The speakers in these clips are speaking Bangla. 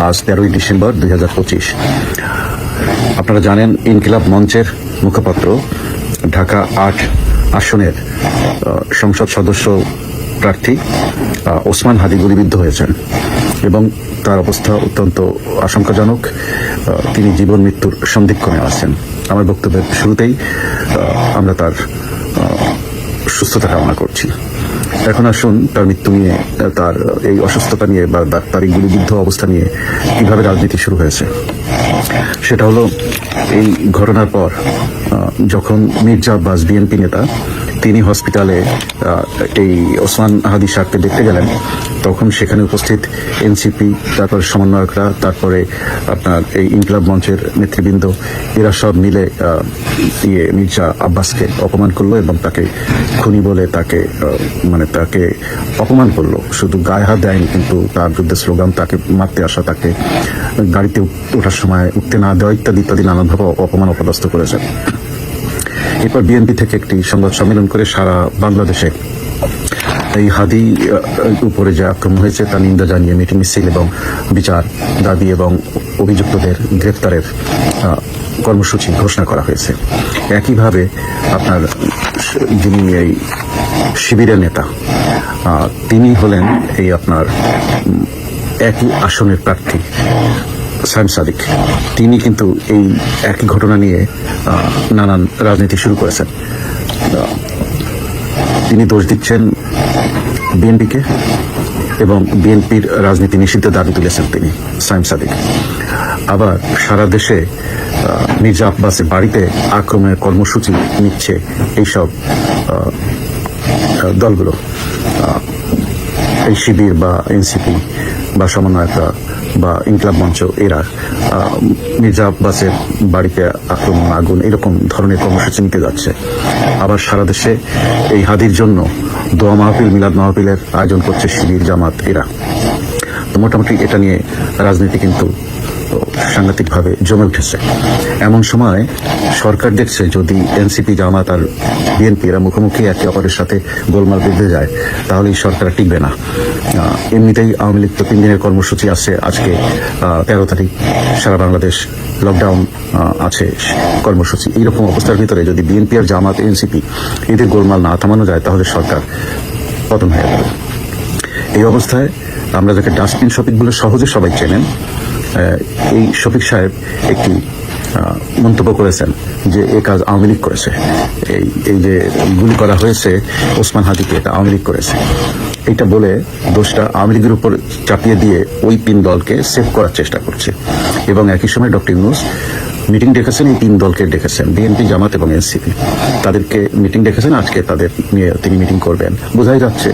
আজ 13ই ডিসেম্বর 2025। আপনারা জানেন ইনকিলাব মঞ্চের মুখপাত্র ঢাকা 8 আসনের সংসদ সদস্য প্রার্থী ওসমান হাদী গুলিবিদ্ধ হয়েছেন এবং তার অবস্থা অত্যন্ত আশঙ্কাজনক। তিনি জীবন মৃত্যুর সন্ধিক্ষণে আছেন। আমার বক্তব্যের শুরুতেই আমরা তার সুস্থতা কামনা করছি। এখন আসুন তার মৃত্যু নিয়ে, তার এই অসুস্থতা নিয়ে বা তার এই গুলিবিদ্ধ অবস্থা নিয়ে কিভাবে রাজনীতি শুরু হয়েছে সেটা হলো, এই ঘটনার পর যখন মির্জা আব্বাস বিএনপি নেতা তিনি হসপিটালে এই ওসমান হাদী সাহেবকে দেখতে গেলেন, তখন সেখানে উপস্থিত এনসিপি, তারপর সমন্বয়করা, তারপরে আপনার এই ইনকিলাব মঞ্চের নেতৃবৃন্দ, এরা সব মিলে মির্জা আব্বাসকে অপমান করলো এবং তাকে খুনি বলে তাকে অপমান করলো। শুধু গায়ে হাত দেয়নি, কিন্তু তার বিরুদ্ধে স্লোগান, তাকে মারতে আসা, তাকে গাড়িতে ওঠার সময় উঠতে না দেওয়া ইত্যাদি ইত্যাদি নানানভাবে অপমান অপদস্থ করেছে। এরপর বিএনপি থেকে একটি সংবাদ সম্মেলন করে সারা বাংলাদেশে এই হাদী উপরে যে আক্রমণ হয়েছে তা নিন্দা জানিয়ে মিটিং মিছিল এবং বিচার দাবি এবং অভিযুক্তদের গ্রেফতারের কর্মসূচি ঘোষণা করা হয়েছে। একইভাবে আপনার যিনি এই শিবিরের নেতা, তিনি হলেন এই আপনার একই আসনের প্রার্থী সাইম সাদিক। তিনি কিন্তু এই একই ঘটনা নিয়ে নানান রাজনীতি শুরু করেছেন। তিনি দোষ দিচ্ছেন বিএনপিকে এবং বিএনপির রাজনীতি নিষিদ্ধের দাবি তুলেছেন তিনি, সাইম সাদিক। আবার সারা দেশে মির্জা আব্বাসের বাড়িতে আক্রমণের কর্মসূচি নিচ্ছে এইসব দলগুলো, এই শিবির বা এনসিপি বা সমন্বয়করা বা ইনকিলাব মঞ্চ, এরা মির্জা আব্বাসের বাড়িতে আক্রমণ, আগুন, এরকম ধরনের কর্মসূচি নিতে যাচ্ছে। আবার সারা দেশে এই হাদির জন্য দোয়া মাহফিল, মিলাদ মাহফিলের আয়োজন করছে শিবির, জামাত, এরা। তো মোটামুটি এটা নিয়ে রাজনীতি কিন্তু সাংঘাতিকভাবে জমে উঠেছে। এমন সময় সরকার দেখছে যদি এনসিপি, জামাত আর বিএনপি এরা মুখোমুখি একে অপরের সাথে গোলমাল বেঁধে যায়, তাহলে এই সরকার টিকবে না। এমনিতেই আওয়ামী লীগ তো 3 দিনের কর্মসূচি আছে। আজকে 13 তারিখ সারা বাংলাদেশ লকডাউন আছে কর্মসূচি। এইরকম অবস্থার ভিতরে যদি বিএনপি আর জামাত, এনসিপি এদের গোলমাল না থামানো যায়, তাহলে সরকার পতন হয়ে যাবে। এই অবস্থায় আমরা যাকে ডাস্টবিন শফিক বলে সহজে সবাই চেনেন, এই শফিক সাহেব একটি মন্তব্য করেছেন যে এই কাজ আওয়ামী লীগ করেছে। এই যে গুলি করা হয়েছে ওসমান হাদীকে, এটা আওয়ামী লীগ করেছে। এইটা বলে দোষটা আওয়ামী লীগের উপর চাপিয়ে দিয়ে ওই 3 দলকে সেভ করার চেষ্টা করছে। এবং একই সময় ডক্টর ইউনূস মিটিং ডেকেছেন, এই 3 দলকে ডেকেছেন, বিএনপি, জামাত এবং এনসিপি। তাদেরকে মিটিং ডেকেছেন, আজকে তাদের নিয়ে তিনি মিটিং করবেন। বোঝাই যাচ্ছে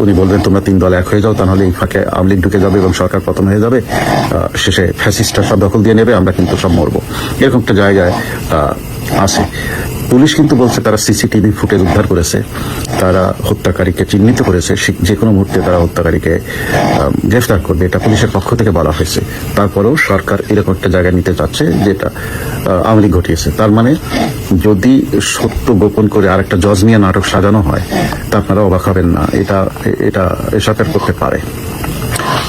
উনি বলবেন তোমরা 3 দল এক হয়ে যাও, তাহলে এই ফাঁকে আওয়ামী লীগ ঢুকে যাবে এবং সরকার পতন হয়ে যাবে, শেষে ফ্যাসিস্টরা সব দখল দিয়ে নেবে, আমরা কিন্তু সব মরবো। এরকম একটা জায়গায় আছে। পুলিশ কিন্তু বলছে তারা সিসিটিভি ফুটেজ উদ্ধার করেছে, তারা হত্যাকারীকে চিহ্নিত করেছে, যে কোনো মুহূর্তে তারা হত্যাকারীকে গ্রেফতার করবে, এটা পুলিশের পক্ষ থেকে বলা হয়েছে। তারপরেও সরকার এরকম একটা জায়গায় নিতে চাচ্ছে যেটা আওয়ামী লীগ ঘটিয়েছে। তার মানে যদি সত্য গোপন করে আরেকটা জজ নিয়ে নাটক সাজানো হয়, তা আপনারা অবাক হবেন না। এটা সরকার করতে পারে।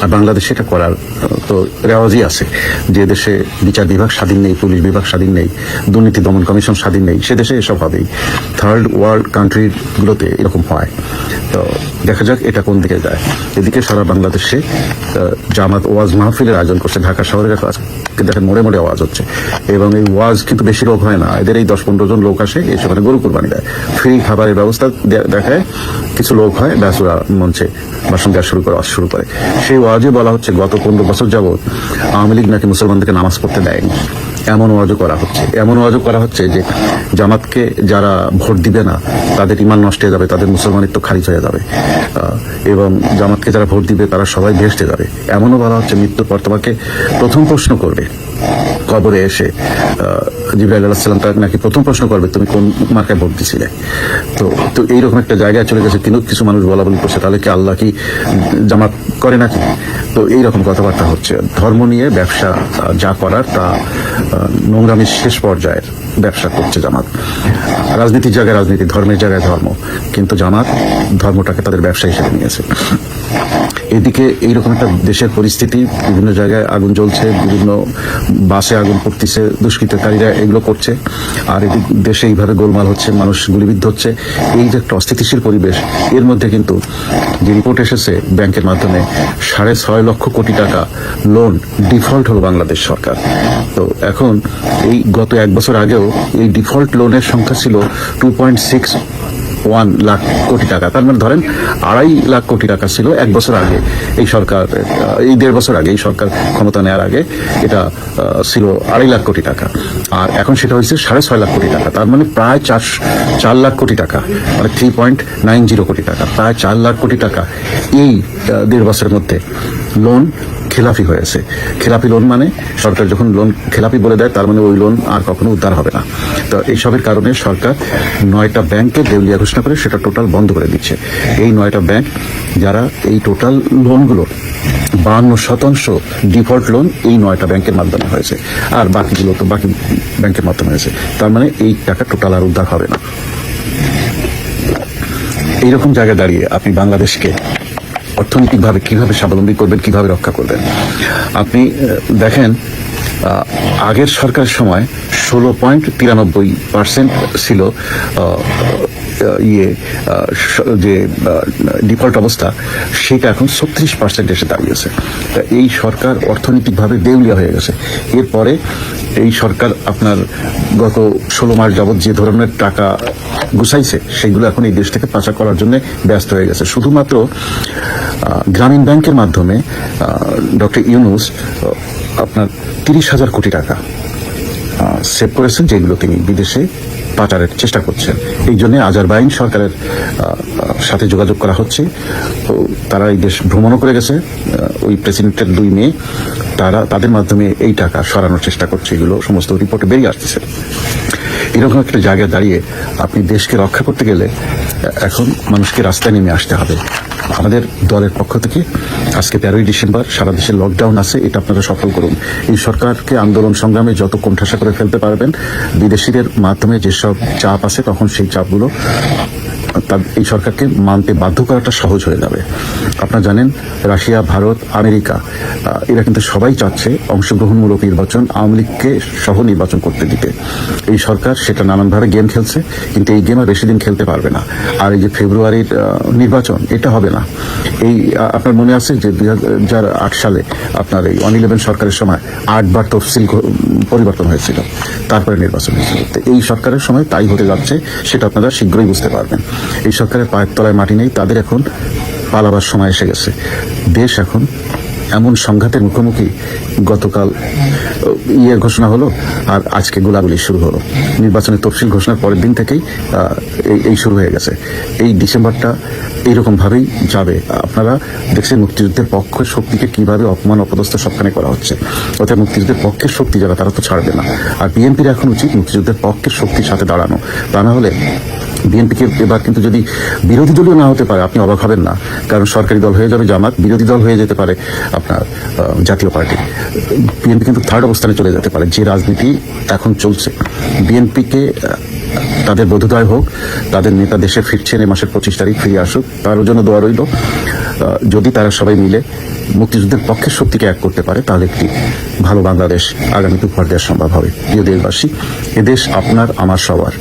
আর বাংলাদেশে এটা করার তো রেওয়াজই আছে। যে দেশে বিচার বিভাগ স্বাধীন নেই, পুলিশ বিভাগ স্বাধীন নেই, দুর্নীতি দমন কমিশন স্বাধীন নেই, সে দেশে এসব হবেই। থার্ড ওয়ার্ল্ড কান্ট্রিগুলোতে এরকম হয়। তো দেখা যাক এটা কোন দিকে যায়। এদিকে সারা বাংলাদেশে জামাত ওয়াজ মাহফিলের আয়োজন করছে। ঢাকা শহরের দেখেন মোড়ে মোড়ে আওয়াজ হচ্ছে, এবং এই ওয়াজ কিন্তু বেশি লোক হয় না, এদের এই 10-15 জন লোক আসে, এই সেখানে গরু কুরবানি দেয়, ফ্রি খাবারের ব্যবস্থা দেখায়, কিছু লোক হয়, ব্যাস ওরা মঞ্চে ভাষণ দেওয়া শুরু করে। সেই ওয়াজে বলা হচ্ছে গত 15 বছর যাবৎ আওয়ামী লীগ নাকি মুসলমানদেরকে নামাজ পড়তে দেয়নি। এমন ওয়াজও করা হচ্ছে যে জামাতকে যারা ভোট দিবে না তাদের ঈমান নষ্ট হয়ে যাবে, তাদের মুসলমানিত্ব খারিজ হয়ে যাবে, এবং জামাতকে যারা ভোট দিবে তারা সবাই ভেস্তে যাবে। এমনও বলা হচ্ছে মৃত্যুর পর তোমাকে প্রথম প্রশ্ন করবে কবরে এসে, জিবরাইল আলাইহিস সালাম তাকে নাকি প্রথম প্রশ্ন করবে তুমি কোন মার্কায় ভোট দিছিলে। তো এইরকম একটা জায়গায় চলে গেছে। কিন্তু কিছু মানুষ বলা বলি করছে তাহলে কি আল্লাহ কি জামাত করে নাকি? তো এইরকম কথাবার্তা হচ্ছে। ধর্ম নিয়ে ব্যবসা যা করার তা নোংরামির শেষ পর্যায়ের ব্যবসা করছে জামাত। রাজনীতির জায়গায় রাজনীতি, ধর্মের জায়গায় ধর্ম, কিন্তু জামাত ধর্মটাকে তাদের ব্যবসা হিসেবে নিয়েছে। এদিকে এইরকম একটা দেশের পরিস্থিতি, বিভিন্ন জায়গায় আগুন জ্বলছে, বিভিন্ন বাসে আগুন পড়তেছে, দুষ্কৃতকারীরা এগুলো করছে, আর এদিক দেশে এইভাবে গোলমাল হচ্ছে, মানুষ গুলিবিদ্ধ হচ্ছে। এই যে একটা অস্থিতিশীল পরিবেশ, এর মধ্যে কিন্তু যে রিপোর্ট এসেছে ব্যাংকের মাধ্যমে 6.5 লক্ষ কোটি টাকা লোন ডিফল্ট হলো বাংলাদেশ সরকার। তো এখন এই গত 1 বছর আগেও এই ডিফল্ট লোনের সংখ্যা ছিল 2.61 লাখ কোটি টাকা। তার মানে ধরেন 2.5 লাখ কোটি টাকা ছিল 1 বছর আগে এই সরকার, এই 1.5 বছর আগে এই সরকার ক্ষমতা নেওয়ার আগে এটা ছিল 2.5 লাখ কোটি টাকা, আর এখন সেটা হয়েছে 6.5 লাখ কোটি টাকা। তার মানে প্রায় 4 লাখ কোটি টাকা, মানে 3.90 কোটি টাকা, প্রায় 4 লাখ কোটি টাকা এই 1.5 বছরের মধ্যে লোন খেলাপি হয়েছে। খেলাপি লোন মানে সরকার যখন লোন খেলাপি বলে দেয়, তার মানে ওই লোন আর কখনো উদ্ধার হবে না। তো এইসবের কারণে সরকার 9টা ব্যাংককে দেউলিয়া ঘোষণা করে সেটা টোটাল বন্ধ করে দিচ্ছে। এই 9টা ব্যাংক যারা এই টোটাল লোনগুলো 52% ডিফল্ট লোন এই 9টা ব্যাংকের মাধ্যমে হয়েছে, আর বাকিগুলো তো বাকি ব্যাংকের মাধ্যমে হয়েছে। তার মানে এই টাকা টোটাল আর উদ্ধার হবে না। এইরকম জায়গায় দাঁড়িয়ে আপনি বাংলাদেশকে অর্থনৈতিকভাবে কিভাবে স্বাবলম্বী করবেন, কিভাবে রক্ষা করবেন? আপনি দেখেন, আগের সরকারের সময় 16.93% ছিল যে ডিফল্ট অবস্থা, সেটা এখন 36% এসে দাঁড়িয়েছে। এই সরকার অর্থনৈতিকভাবে দেউলিয়া হয়ে গেছে। এরপরে এই সরকার আপনার গত 16 মাস যাবৎ যে ধরনের টাকা গুছাইছে, সেগুলো এখন এই দেশ থেকে পাচার করার জন্য ব্যস্ত হয়ে গেছে। শুধুমাত্র গ্রামীণ ব্যাংকের মাধ্যমে ডক্টর ইউনূস আপনার 30,000 কোটি টাকা সেভ করেছেন, যেগুলো তিনি বিদেশে পাচারের চেষ্টা করছেন। এই জন্য আজারবাইজান সরকারের সাথে যোগাযোগ করা হচ্ছে। তো তারা এই দেশ ভ্রমণও করে গেছে, ওই প্রেসিডেন্টের 2 মেয়ে, তাদের মাধ্যমে এই টাকা সরানোর চেষ্টা করছে। এগুলো সমস্ত রিপোর্টে বেরিয়ে আসতেছে। এরকম একটা জায়গায় দাঁড়িয়ে আপনি দেশকে রক্ষা করতে গেলে এখন মানুষকে রাস্তায় নেমে আসতে হবে। আমাদের দলের পক্ষ থেকে আজকে 13ই ডিসেম্বর সারা দেশে লকডাউন আছে, এটা আপনারা সফল করুন। এই সরকারকে আন্দোলন সংগ্রামে যত কোণঠাসা করে ফেলতে পারবেন, বিদেশিদের মাধ্যমে যেসব চাপ আছে, তখন সেই চাপগুলো এই সরকারকে মানতে বাধ্য করাটা সহজ হয়ে যাবে। আপনারা জানেন, রাশিয়া, ভারত, আমেরিকা এরা কিন্তু সবাই চাচ্ছে অংশগ্রহণমূলক নির্বাচন, আওয়ামী লীগকে সহ নির্বাচন করতে দিতে। এই সরকার সেটা নানানভাবে গেম খেলছে, কিন্তু এই গেম আর বেশি দিন খেলতে পারবে না। আর এই যে ফেব্রুয়ারির নির্বাচন, এটা হবে না। এই আপনার মনে আছে যে 2008 সালে আপনার এই 111 সরকারের সময় 8 বার তফসিল পরিবর্তন হয়েছিল, তারপরে নির্বাচন হয়েছিল। তো এই সরকারের সময় তাই হতে যাচ্ছে, সেটা আপনারা শীঘ্রই বুঝতে পারবেন। এই সরকারের পায়ের তলায় মাটি নেই, তাদের এখন পালাবার সময় এসে গেছে। দেশ এখন এমন সংঘাতের মুখোমুখি, গতকাল ঘোষণা হলো আর আজকে গোলাগুলি শুরু হলো। নির্বাচনের তফসিল ঘোষণার পরের দিন থেকেই এই শুরু হয়ে গেছে। এই ডিসেম্বরটা এইরকম ভাবেই যাবে। আপনারা দেখছেন মুক্তিযুদ্ধের পক্ষের শক্তিকে কিভাবে অপমান, অপদস্থ সবখানে করা হচ্ছে। অর্থাৎ মুক্তিযুদ্ধের পক্ষের শক্তি যারা, তারা তো ছাড়বে না। আর বিএনপির এখন উচিত মুক্তিযুদ্ধের পক্ষের শক্তির সাথে দাঁড়ানো। তা না হলে বিএনপিকে এবার কিন্তু যদি বিরোধী দলীয় না হতে পারে, আপনি অবাক হবেন না। কারণ সরকারি দল হয়ে যাবে জামাত, বিরোধী দল হয়ে যেতে পারে আপনার জাতীয় পার্টি। বিএনপি কিন্তু 3rd অবস্থানে চলে যেতে পারে। যে রাজনীতি এখন চলছে, বিএনপিকে তাদের বোধোদয় হোক, তাদের নেতা দেশে ফিরছেন, এই মাসের 25 তারিখ ফিরে আসুক, তার জন্য দোয়া রইল। যদি তারা সবাই মিলে মুক্তিযুদ্ধের পক্ষের শক্তিকে এক করতে পারে, তাহলে একটি ভালো বাংলাদেশ আগামীতে উপহার দেওয়া সম্ভব হবে। প্রিয় দেশবাসী, এদেশ আপনার, আমার, সবার।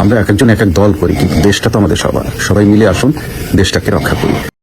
আমরা এক একজন এক এক দল করি, কিন্তু দেশটা তো আমাদের সবার। সবাই মিলে আসুন, দেশটাকে রক্ষা করি।